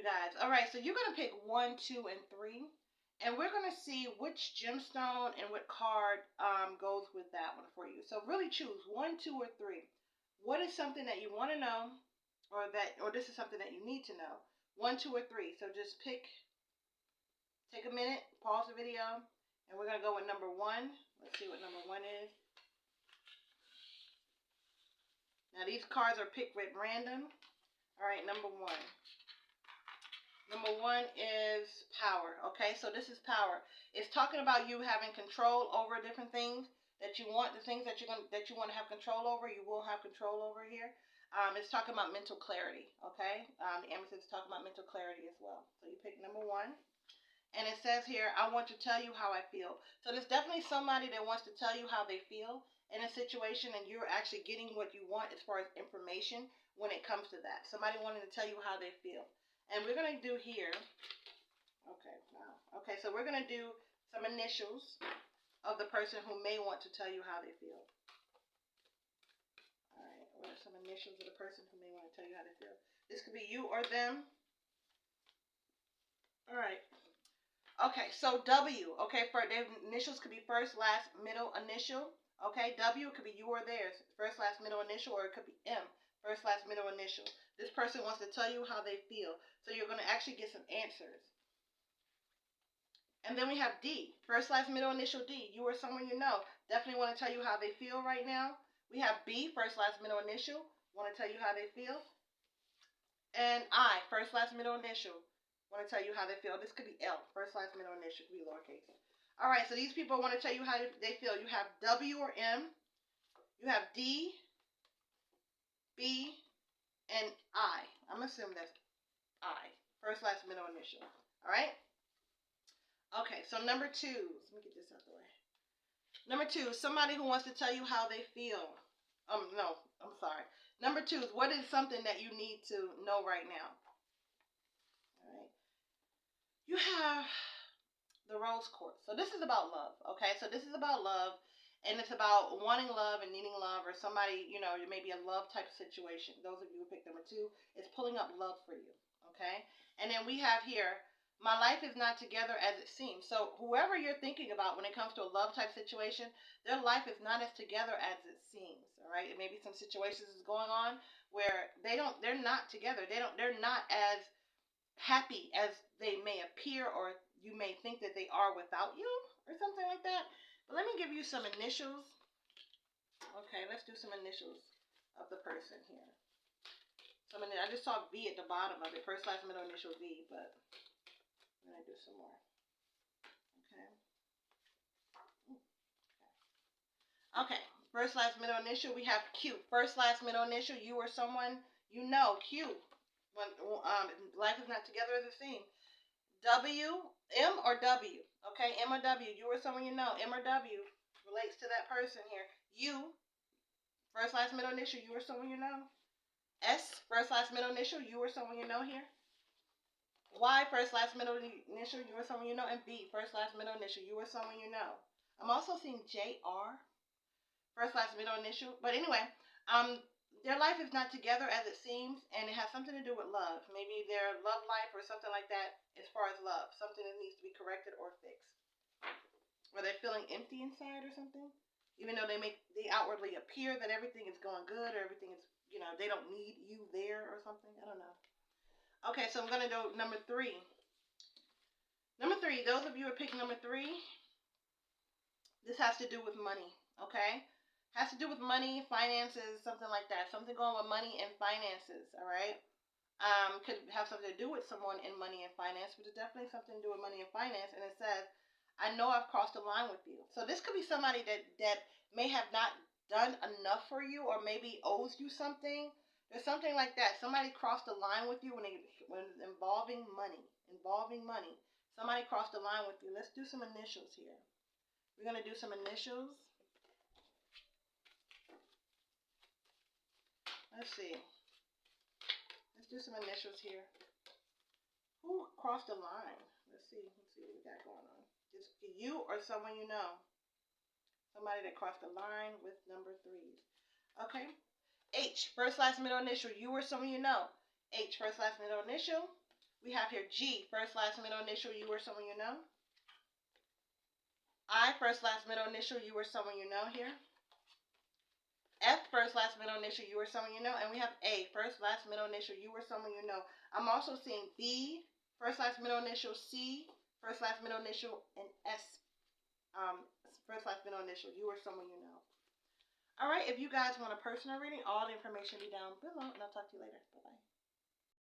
you guys. All right, so you're going to pick 1, 2, and 3. And we're going to see which gemstone and what card goes with that one for you. So really choose 1, 2, or 3. What is something that you want to know, or this is something that you need to know? 1, 2, or 3. So just pick. Take a minute, pause the video, and we're going to go with number 1. Let's see what number 1 is. Now these cards are picked at random. All right, number 1. Number 1 is power. Okay, so this is power. It's talking about you having control over different things that you want. The things that you want to have control over, you will have control over here. It's talking about mental clarity. Okay, the amethyst is talking about mental clarity as well. So you pick number 1. And it says here, I want to tell you how I feel. So there's definitely somebody that wants to tell you how they feel in a situation, and you're actually getting what you want as far as information when it comes to that. Somebody wanting to tell you how they feel. And we're going to do here, okay, so we're going to do some initials of the person who may want to tell you how they feel. All right, what are some initials of the person who may want to tell you how they feel? This could be you or them. All right. Okay, so W, okay, for the initials could be first, last, middle, initial. Okay, W could be you or theirs, first, last, middle, initial, or it could be M, first, last, middle, initial. This person wants to tell you how they feel, so you're going to actually get some answers. And then we have D, first, last, middle, initial, D. You or someone you know definitely want to tell you how they feel right now. We have B, first, last, middle, initial, want to tell you how they feel. And I, first, last, middle, initial, want to tell you how they feel. This could be L, first, last, middle, initial, could be lowercase. All right, so these people want to tell you how they feel. You have W or M. You have D, B, and I. I'm assuming that's I, first, last, middle, initial. All right? Okay, so number 2. Let me get this out the way. Number 2, somebody who wants to tell you how they feel. No, I'm sorry. Number 2 is what is something that you need to know right now? All right. You have the rose quartz. So this is about love, okay? So this is about love, and it's about wanting love and needing love, or somebody, you know, it may be a love type of situation. Those of you who picked number 2, it's pulling up love for you, okay? And then we have here, my life is not together as it seems. So whoever you're thinking about when it comes to a love type situation, their life is not as together as it seems, all right? It may be some situations is going on where they're not together. They're not as happy as they may appear, or you may think that they are without you, or something like that. But let me give you some initials. Okay, let's do some initials of the person here. I just saw V at the bottom of it. First, last, middle, initial V, but I'm going to do some more. Okay. Okay, first, last, middle, initial. We have Q. First, last, middle, initial. You or someone you know. Q. When life is not together as it seems. W, M or W. Okay, M or W. You or someone you know. M or W relates to that person here. U, first, last, middle, initial. You or someone you know. S, first, last, middle, initial. You or someone you know here. Y, first, last, middle, initial. You or someone you know. And B, first, last, middle, initial. You or someone you know. I'm also seeing JR, first, last, middle, initial. But anyway, their life is not together as it seems, and it has something to do with love. Maybe their love life or something like that as far as love. Something that needs to be corrected or fixed. Or they're feeling empty inside or something. Even though they outwardly appear that everything is going good or everything is, you know, they don't need you there or something. I don't know. Okay, so I'm going to go number 3. Number 3, those of you who are picking number 3, this has to do with money, okay? Has to do with money, finances, something like that. Something going with money and finances, all right? Could have something to do with someone in money and finance, but it's definitely something to do with money and finance. And it says, I know I've crossed the line with you. So this could be somebody that may have not done enough for you, or maybe owes you something. There's something like that. Somebody crossed the line with you when it's involving money. Somebody crossed the line with you. Let's do some initials here. We're going to do some initials. Let's see. Let's do some initials here. Who crossed the line? Let's see what we got going on. Just you or someone you know. Somebody that crossed the line with number 3s. Okay. H, first, last, middle, initial. You or someone you know. H, first, last, middle, initial. We have here G, first, last, middle initial, you or someone you know. I, first, last, middle initial, you or someone you know here. F, first, last, middle initial, you or someone you know. And we have A, first, last, middle initial, you or someone you know. I'm also seeing B, first, last, middle initial, C, first, last, middle initial, and S, first, last, middle initial, you or someone you know. All right, if you guys want a personal reading, all the information will be down below, and I'll talk to you later. Bye-bye.